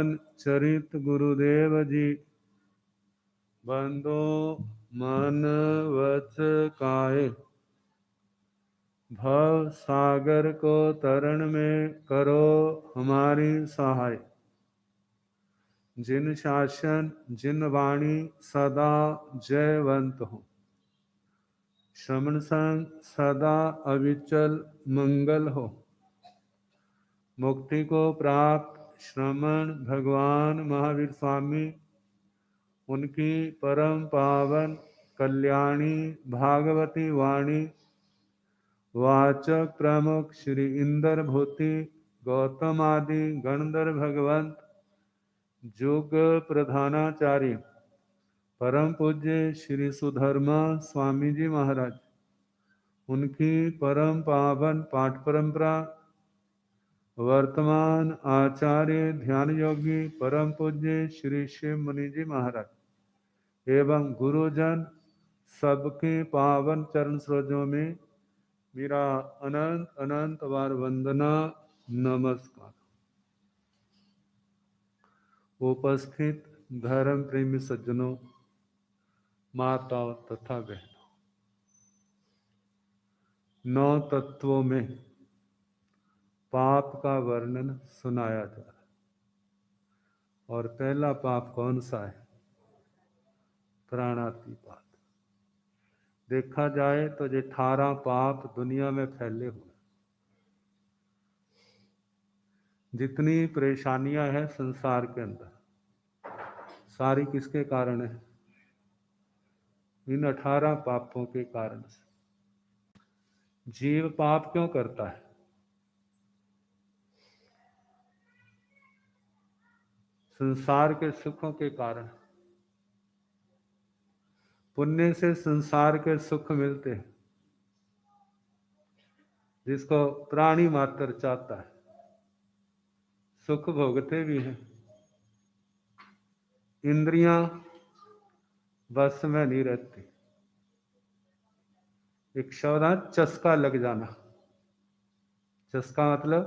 जीवन चरित गुरुदेव जी, बंदो मन वच काए, भव सागर को तरण में करो हमारी सहाय। जिन शासन जिन वाणी सदा जयवंत हो, श्रवण संग सदा अविचल मंगल हो। मुक्ति को प्राप्त श्रमण भगवान महावीर स्वामी, उनकी परम पावन कल्याणी भागवती वाणी वाचक प्रमुख श्री इंद्र भूति गौतम आदि गणधर भगवंत जुग प्रधानाचार्य परम पूज्य श्री सुधर्मा स्वामी जी महाराज, उनकी परम पावन पाठ परंपरा वर्तमान आचार्य ध्यान योगी परम पूज्य श्री शिव मुनि जी महाराज एवं गुरुजन सबके पावन चरण सरोजों में मेरा अनंत अनंत बार वंदना नमस्कार। उपस्थित धर्म प्रेमी सज्जनों, माताओं तथा बहनों, 9 तत्वों में पाप का वर्णन सुनाया जा रहा है। और पहला पाप कौन सा है? प्राणातिपात। देखा जाए तो ये 18 पाप दुनिया में फैले हुए, जितनी परेशानियां हैं संसार के अंदर, सारी किसके कारण है? इन 18 पापों के कारण से। जीव पाप क्यों करता है? संसार के सुखों के कारण। पुण्य से संसार के सुख मिलते हैं, जिसको प्राणी मात्र चाहता है। सुख भोगते भी हैं, इंद्रियां बस में नहीं रहती। एक शब्द है चस्का लग जाना। चस्का मतलब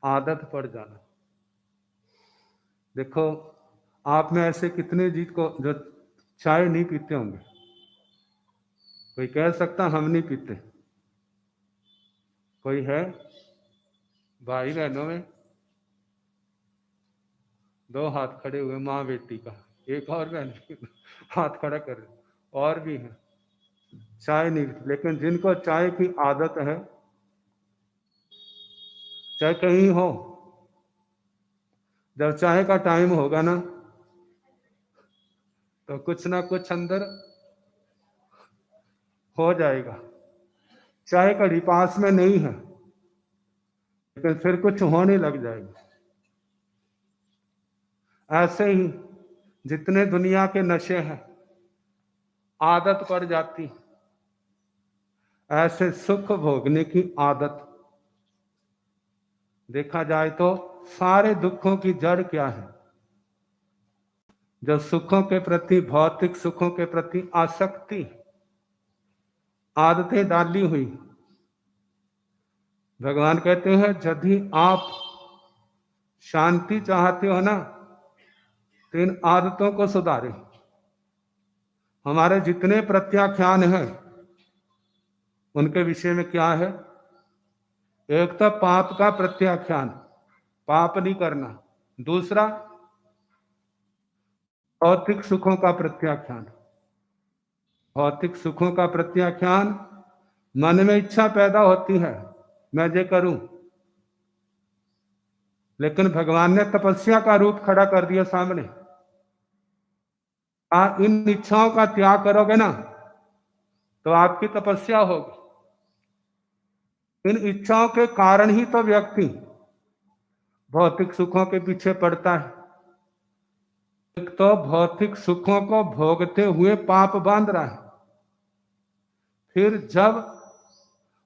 आदत पड़ जाना। देखो, आप में ऐसे कितने जीत को जो चाय नहीं पीते होंगे? कोई कह सकता हम नहीं पीते? कोई है? भाई बहनों में 2 हाथ खड़े हुए, माँ बेटी का। एक और बहन हाथ खड़ा कर रहे, और भी है चाय नहीं। लेकिन जिनको चाय की आदत है, चाहे कहीं हो, जब चाय का टाइम होगा ना, तो कुछ ना कुछ अंदर हो जाएगा। चाय कड़ी पास में नहीं है, लेकिन फिर कुछ होने लग जाएगा। ऐसे ही जितने दुनिया के नशे हैं, आदत पड़ जाती। ऐसे सुख भोगने की आदत, देखा जाए तो सारे दुखों की जड़ क्या है? जो सुखों के प्रति, भौतिक सुखों के प्रति आसक्ति, आदतें डाली हुई। भगवान कहते हैं यदि आप शांति चाहते हो ना, तो इन आदतों को सुधारें। हमारे जितने प्रत्याख्यान हैं, उनके विषय में क्या है? एक तो पाप का प्रत्याख्यान, पाप नहीं करना। दूसरा, भौतिक सुखों का प्रत्याख्यान। भौतिक सुखों का प्रत्याख्यान, मन में इच्छा पैदा होती है मैं ये करूं, लेकिन भगवान ने तपस्या का रूप खड़ा कर दिया सामने। इन इच्छाओं का त्याग करोगे ना, तो आपकी तपस्या होगी। इन इच्छाओं के कारण ही तो व्यक्ति भौतिक सुखों के पीछे पड़ता है। एक तो भौतिक सुखों को भोगते हुए पाप बांध रहा है, फिर जब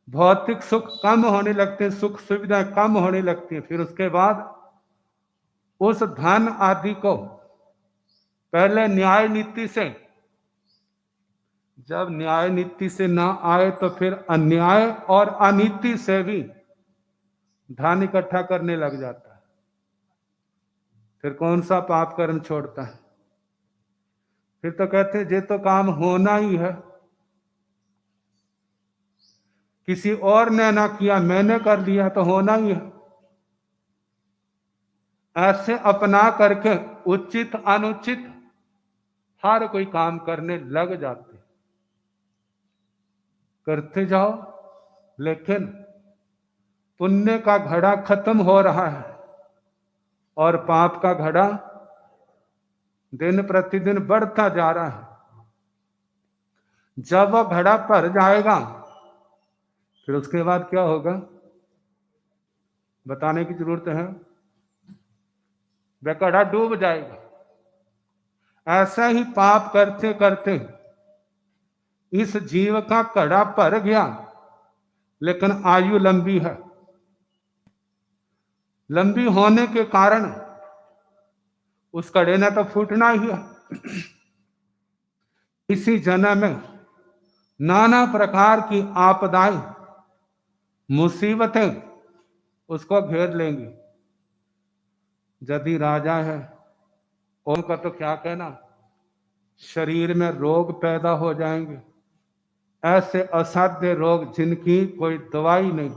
भौतिक सुख कम होने लगते हैं, सुख सुविधाएं कम होने लगती हैं, फिर उसके बाद उस धन आदि को पहले न्याय नीति से, जब न्याय नीति से ना आए तो फिर अन्याय और अनीति से भी धन इकट्ठा करने लग जाता है। फिर कौन सा पाप कर्म छोड़ता है? फिर तो कहते हैं ये तो काम होना ही है, किसी और ने ना किया मैंने कर लिया तो होना ही है। ऐसे अपना करके उचित अनुचित हर कोई काम करने लग जाते, करते जाओ, लेकिन पुण्य का घड़ा खत्म हो रहा है और पाप का घड़ा दिन प्रतिदिन बढ़ता जा रहा है। जब वह घड़ा भर जाएगा फिर उसके बाद क्या होगा बताने की जरूरत है, वह घड़ा डूब जाएगा। ऐसा ही पाप करते करते इस जीव का घड़ा भर गया, लेकिन आयु लंबी है। लंबी होने के कारण उस घड़े ने तो फूटना ही है। इसी जन्म में नाना प्रकार की आपदाएं मुसीबतें उसको घेर लेंगी। यदि राजा है उनका तो क्या कहना, शरीर में रोग पैदा हो जाएंगे, ऐसे असाध्य रोग जिनकी कोई दवाई नहीं।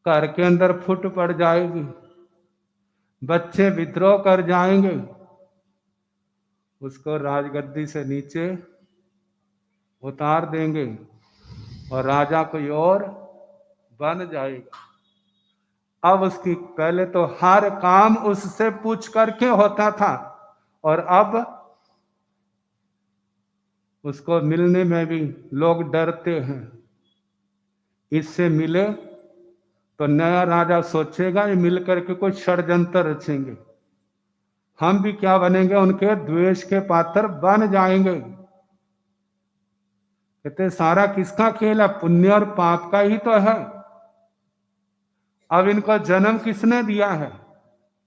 घर के अंदर फुट पड़ जाएगी, बच्चे विद्रोह कर जाएंगे, उसको राजगद्दी से नीचे उतार देंगे और राजा कोई और बन जाएगा। अब उसकी पहले तो हर काम उससे पूछ करके होता था और अब उसको मिलने में भी लोग डरते हैं। इससे मिले तो नया राजा सोचेगा ये मिल करके कोई षड्यंत्र रचेंगे, हम भी क्या बनेंगे, उनके द्वेष के पात्र बन जाएंगे। कहते सारा किसका खेल है, पुण्य और पाप का ही तो है। अब इनको जन्म किसने दिया है,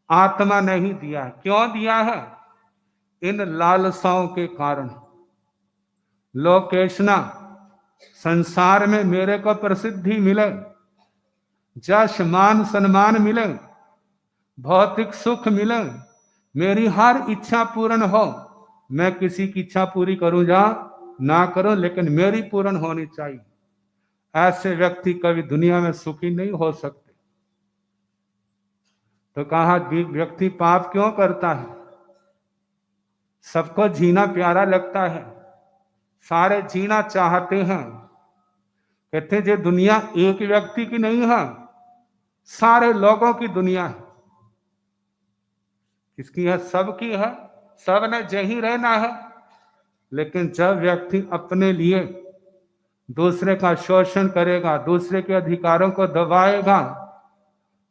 आत्मा नहीं दिया है। क्यों दिया है, इन लालसाओं के कारण। लोकेशना, संसार में मेरे को प्रसिद्धि मिले, जश मान सम्मान मिले, भौतिक सुख मिले, मेरी हर इच्छा पूर्ण हो। मैं किसी की इच्छा पूरी करूं या ना करूं, लेकिन मेरी पूर्ण होनी चाहिए। ऐसे व्यक्ति कभी दुनिया में सुखी नहीं हो सकते। तो कहा व्यक्ति पाप क्यों करता है, सबको जीना प्यारा लगता है, सारे जीना चाहते हैं। कहते जे दुनिया एक व्यक्ति की नहीं है, सारे लोगों की दुनिया है। किसकी है, सबकी है, सब ने यही रहना है। लेकिन जब व्यक्ति अपने लिए दूसरे का शोषण करेगा, दूसरे के अधिकारों को दबाएगा,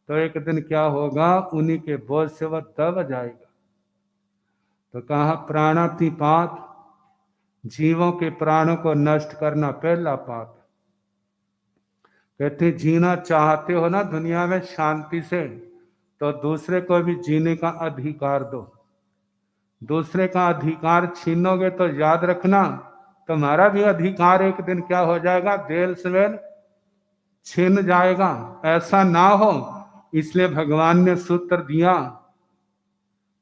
तो एक दिन क्या होगा, उन्हीं के बोझ से वह दब जाएगा। तो कहा प्राणातिपात, जीवों के प्राणों को नष्ट करना पहला पाप। कहते जीना चाहते हो ना दुनिया में शांति से, तो दूसरे को भी जीने का अधिकार दो। दूसरे का अधिकार छीनोगे तो याद रखना तुम्हारा भी अधिकार एक दिन क्या हो जाएगा, देर सवेर छीन जाएगा। ऐसा ना हो, इसलिए भगवान ने सूत्र दिया,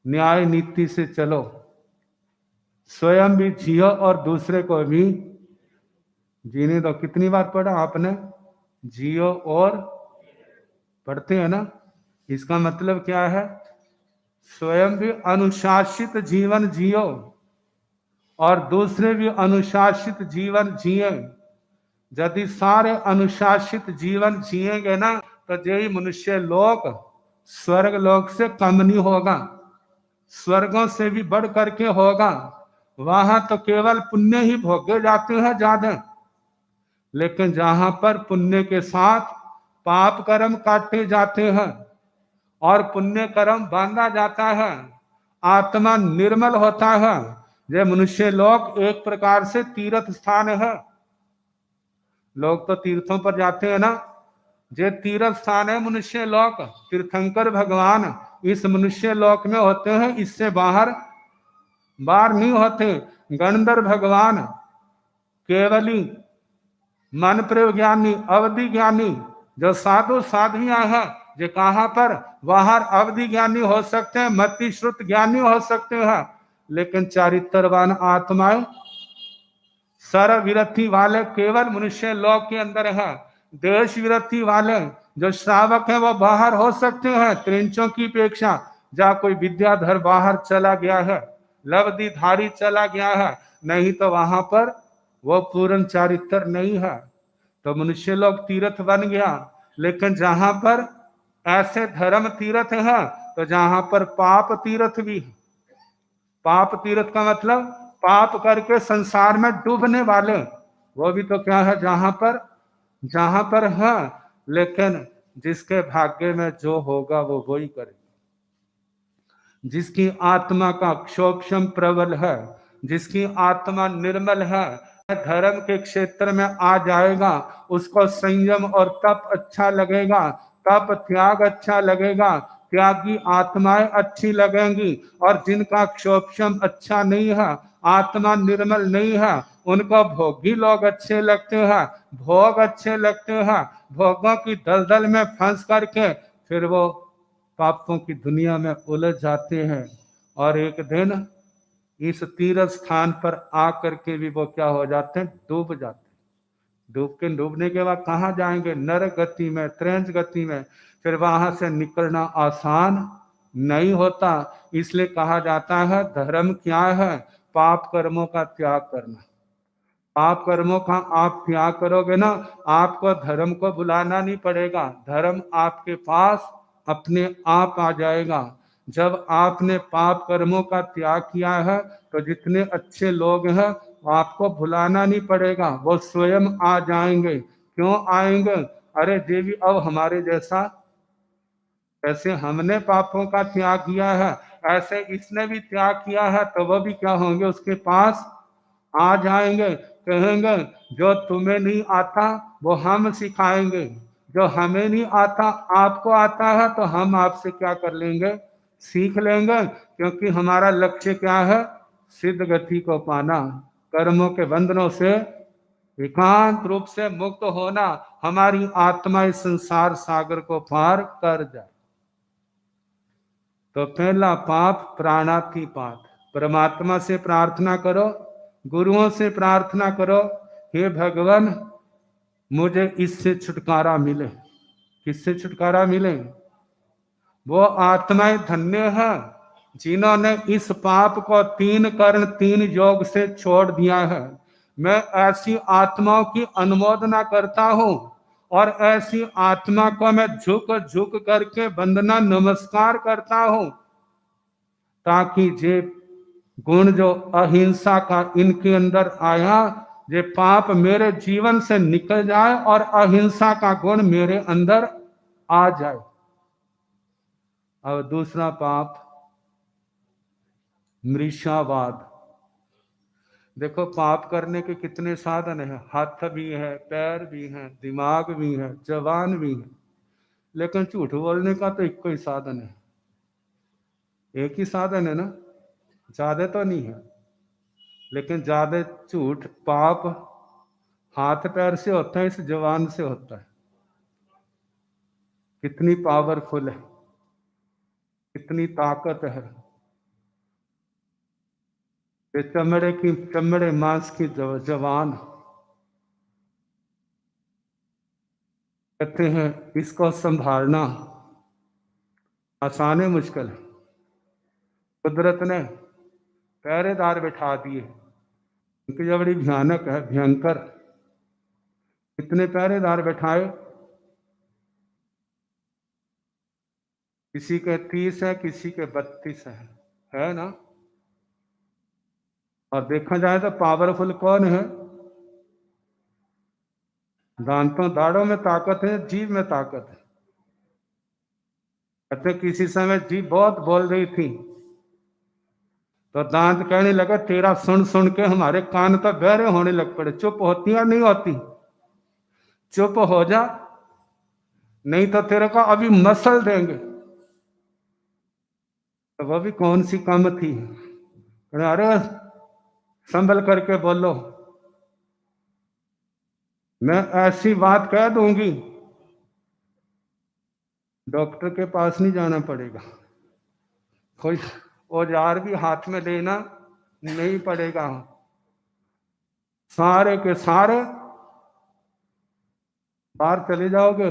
न्याय नीति से चलो, स्वयं भी जियो और दूसरे को भी जीने दो। कितनी बार पढ़ा आपने, जियो और, पढ़ते हैं ना। इसका मतलब क्या है, स्वयं भी अनुशासित जीवन जियो और दूसरे भी अनुशासित जीवन जिए। यदि सारे अनुशासित जीवन जिएंगे ना, तो यही मनुष्य लोक स्वर्ग लोक से कम नहीं होगा, स्वर्गों से भी बढ़ करके होगा। वहां तो केवल पुण्य ही भोगे जाते हैं ज्यादा, लेकिन जहां पर पुण्य के साथ पाप कर्म काटे जाते हैं और पुण्य कर्म बांधा जाता है, आत्मा निर्मल होता है। ये मनुष्य लोक एक प्रकार से तीर्थ स्थान है। लोग तो तीर्थों पर जाते हैं ना, जे तीर्थ स्थान है मनुष्य लोक। तीर्थंकर भगवान इस मनुष्य लोक में होते हैं, इससे बाहर नहीं होते। गणधर भगवान केवली मन प्रयोग ज्ञानी, अवधि ज्ञानी, जो साधु साध्वियां हैं, जे कहाँ पर बाहर अवधि ज्ञानी हो सकते हैं, मति श्रुत ज्ञानी हो सकते हैं, लेकिन चारित्रवान आत्माएं सर्व विरति वाले केवल मनुष्य लोक के अंदर है। देश विरति वाले जो श्रावक है वो बाहर हो सकते हैं त्रिंचों की अपेक्षा। जहाँ कोई विद्याधर बाहर चला गया है, लब्धिधारी चला गया है, नहीं तो वहां पर वो पूर्ण चारित्र नहीं है। तो मनुष्य लोग तीर्थ बन गया। लेकिन जहां पर ऐसे धर्म तीर्थ है, तो जहां पर पाप तीर्थ भी है। पाप तीर्थ का मतलब पाप करके संसार में डूबने वाले, वो भी तो क्या है, जहां पर है। लेकिन जिसके भाग्य में जो होगा वो वही करेगा। जिसकी आत्मा का क्षोभम प्रबल है, जिसकी आत्मा निर्मल है, धर्म के क्षेत्र में आ जाएगा, उसको संयम और तप अच्छा लगेगा, तप त्याग अच्छा लगेगा, त्यागी आत्माएं अच्छी लगेंगी। और जिनका क्षोभम अच्छा नहीं है, आत्मा निर्मल नहीं है, उनको भोगी लोग अच्छे लगते हैं, भोग अच्छे लगते हैं। भोगों की दलदल में फंस करके फिर वो पापों की दुनिया में उलझ जाते हैं। और एक दिन इस तीर्थ स्थान पर आकर के भी वो क्या हो जाते हैं, डूब जाते हैं। डूबने के बाद कहाँ जाएंगे, नरक गति में, त्रेंच गति में। फिर वहां से निकलना आसान नहीं होता। इसलिए कहा जाता है धर्म क्या है, पाप कर्मों का त्याग करना। पाप कर्मों का आप त्याग करोगे ना, आपको धर्म को बुलाना नहीं पड़ेगा, धर्म आपके पास अपने आप आ जाएगा। जब आपने पाप कर्मों का त्याग किया है, तो जितने अच्छे लोग हैं आपको बुलाना नहीं पड़ेगा, वो स्वयं आ जाएंगे। क्यों आएंगे? अरे देवी, अब हमारे जैसा, ऐसे हमने पापों का त्याग किया है, ऐसे इसने भी त्याग किया है, तो वह भी क्या होंगे, उसके पास आ जाएंगे। कहेंगे जो तुम्हें नहीं आता वो हम सिखाएंगे, जो हमें नहीं आता आपको आता है, तो हम आपसे क्या कर लेंगे, सीख लेंगे। क्योंकि हमारा लक्ष्य क्या है, सिद्ध गति को पाना, कर्मों के बंधनों से एकांत रूप से मुक्त होना, हमारी आत्मा इस संसार सागर को पार कर जाए। तो पहला पाप प्राणातिपात। परमात्मा से प्रार्थना करो, गुरुओं से प्रार्थना करो, हे भगवान मुझे इससे छुटकारा मिले। किससे छुटकारा मिले? वो आत्माएं धन्य है जिन्होंने इस पाप को 3 कर्ण 3 योग से छोड़ दिया है। मैं ऐसी आत्माओं की अनुमोदना करता हूँ, और ऐसी आत्मा को मैं झुक झुक करके वंदना नमस्कार करता हूँ, ताकि जे गुण जो अहिंसा का इनके अंदर आया, ये पाप मेरे जीवन से निकल जाए और अहिंसा का गुण मेरे अंदर आ जाए। अब दूसरा पाप मृषावाद। देखो पाप करने के कितने साधन है, हाथ भी है, पैर भी है, दिमाग भी है, जबान भी है, लेकिन झूठ बोलने का तो एक ही साधन है। एक ही साधन है ना, ज्यादा तो नहीं है। लेकिन ज्यादा झूठ पाप हाथ पैर से होता है, इस जबान से होता है। कितनी पावरफुल है, कितनी ताकत है। ये चमड़े मांस की जबान, कहते हैं इसको संभालना आसान है मुश्किल है। कुदरत ने पहरेदार बैठा दिए, क्योंकि ये बड़ी भयानक है, भयंकर। कितने पहरेदार बैठाए? किसी के 30 है, किसी के 32 है ना। और देखा जाए तो पावरफुल कौन है? दांतों दाढ़ों में ताकत है, जीभ में ताकत है। कहते किसी समय जीभ बहुत बोल रही थी, तो दांत कहने लगा तेरा सुन सुन के हमारे कान तो बहरे होने लग पड़े। चुप होती या नहीं होती? चुप हो जा, नहीं तो तेरे को अभी मसल देंगे। तो वह भी कौन सी कम थी? अरे संभल करके बोलो, मैं ऐसी बात कह दूंगी डॉक्टर के पास नहीं जाना पड़ेगा, कोई औजार भी हाथ में लेना नहीं पड़ेगा, सारे के सारे बाहर चले जाओगे।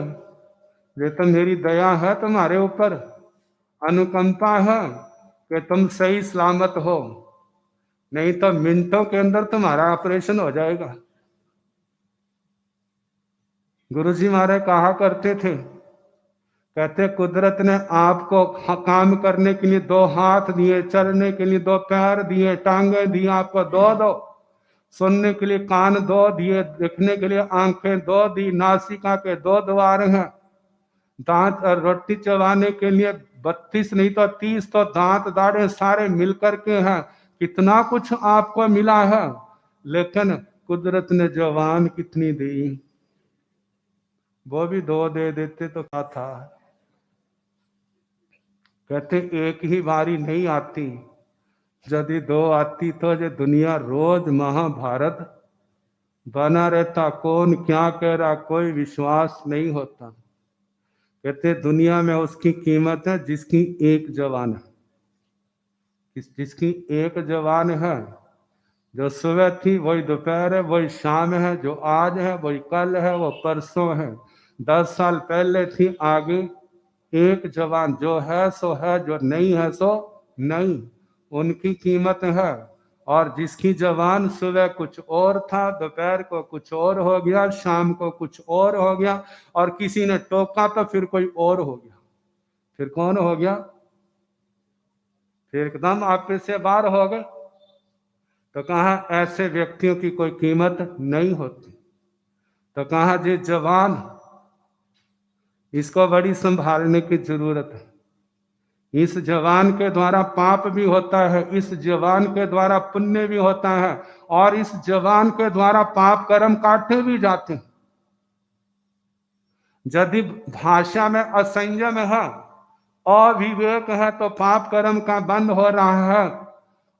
ये तो मेरी दया है तुम्हारे ऊपर, अनुकंपा है कि तुम सही सलामत हो, नहीं तो मिनटों के अंदर तुम्हारा ऑपरेशन हो जाएगा। गुरुजी महाराज कहा करते थे, कहते कुदरत ने आपको काम करने के लिए दो हाथ दिए, चलने के लिए दो पैर दिए, टांगे दिए, आपको दो सुनने के लिए कान दो दिए, देखने के लिए आंखें दो दी, नासिका के दो द्वार हैं, दांत और रोटी चबाने के लिए 32 नहीं तो 30 तो दांत दाढ़े सारे मिलकर के हैं। कितना कुछ आपको मिला है, लेकिन कुदरत ने जवान कितनी दी, वो भी दो दे देते तो क्या था। कहते एक ही बारी नहीं आती, यदि दो आती तो ये दुनिया रोज महाभारत बना रहता, कौन क्या कह रहा कोई विश्वास नहीं होता। कहते दुनिया में उसकी कीमत है जिसकी एक जवान है, जिसकी एक जवान है, जो सुबह थी वही दोपहर है, वही शाम है, जो आज है वही कल है, वो परसों है, 10 साल पहले थी, आगे एक जवान, जो है सो है, जो नहीं है सो नहीं, उनकी कीमत है। और जिसकी जवान सुबह कुछ और था, दोपहर को कुछ और हो गया, शाम को कुछ और हो गया, और किसी ने टोका तो फिर कोई और हो गया, फिर कौन हो गया, फिर एकदम आप से बाहर हो गए। तो कहा ऐसे व्यक्तियों की कोई कीमत नहीं होती। तो कहा जी जवान, इसको बड़ी संभालने की जरूरत है। इस जवान के द्वारा पाप भी होता है, इस जवान के द्वारा पुण्य भी होता है, और इस जवान के द्वारा पाप कर्म काटे भी जाते हैं। यदि भाषा में असंयम है, अविवेक है, तो पाप कर्म का बंद हो रहा है।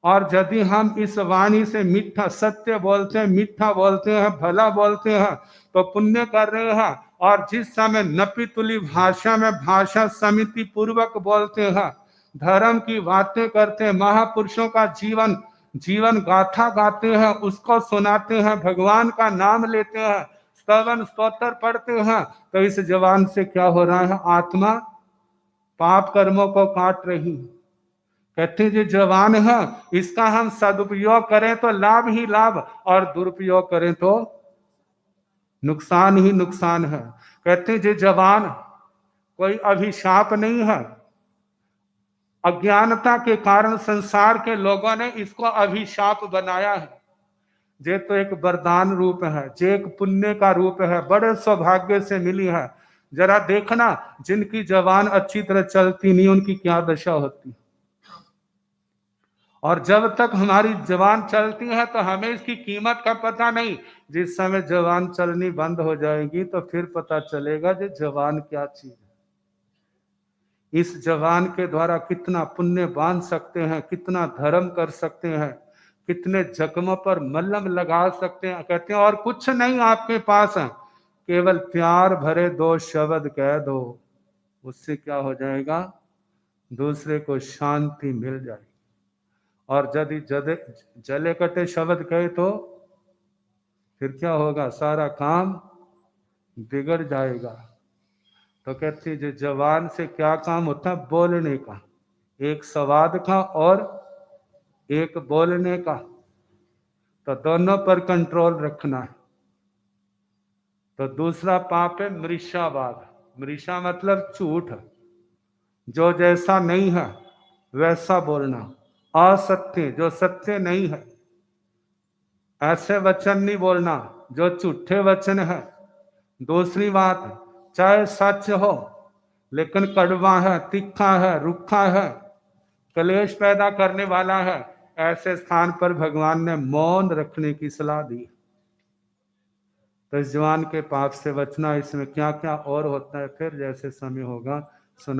और यदि हम इस वाणी से मीठा सत्य बोलते हैं, मीठा बोलते हैं, भला बोलते हैं, तो पुण्य कर रहे हैं। और जिस समय नपी तुली भाषा में भाषा समिति पूर्वक बोलते हैं, धर्म की बातें करते हैं, महापुरुषों का जीवन गाथा गाते हैं, उसको सुनाते हैं, भगवान का नाम लेते हैं, स्तवन स्तोत्र पढ़ते हैं, तो इस जवान से क्या हो रहा है, आत्मा पाप कर्मों को काट रही। कहते जो जवान है, इसका हम सदुपयोग करें तो लाभ ही लाभ, और दुरुपयोग करें तो नुकसान ही नुकसान है। कहते जो जवान कोई अभिशाप नहीं है, अज्ञानता के कारण संसार के लोगों ने इसको अभिशाप बनाया है। ये तो एक वरदान रूप है, ये एक पुण्य का रूप है, बड़े सौभाग्य से मिली है। जरा देखना जिनकी जवान अच्छी तरह चलती नहीं, उनकी क्या दशा होती। और जब तक हमारी जवान चलती है तो हमें इसकी कीमत का पता नहीं। जिस समय जवान चलनी बंद हो जाएगी तो फिर पता चलेगा कि जवान क्या चीज है। इस जवान के द्वारा कितना पुण्य बांध सकते हैं, कितना धर्म कर सकते हैं, कितने जख्मों पर मल्लम लगा सकते हैं। कहते हैं और कुछ नहीं आपके पास है, केवल प्यार भरे दो शब्द कह दो, उससे क्या हो जाएगा, दूसरे को शांति मिल जाएगी। और यदि जले कटे शब्द कहे तो फिर क्या होगा, सारा काम बिगड़ जाएगा। तो कहते जो जवान से क्या काम होता है, बोलने का, एक संवाद का और एक बोलने का, तो दोनों पर कंट्रोल रखना है। तो दूसरा पाप है मृषावाद। मृषा मतलब झूठ, जो जैसा नहीं है वैसा बोलना, असत्य जो सत्य नहीं है, ऐसे वचन नहीं बोलना जो झूठे वचन है। दूसरी बात, चाहे सच हो लेकिन कड़वा है, तीखा है, रुखा है, कलेश पैदा करने वाला है, ऐसे स्थान पर भगवान ने मौन रखने की सलाह दी। तो इस जवान के पाप से बचना, इसमें क्या क्या और होता है फिर जैसे समय होगा सुना।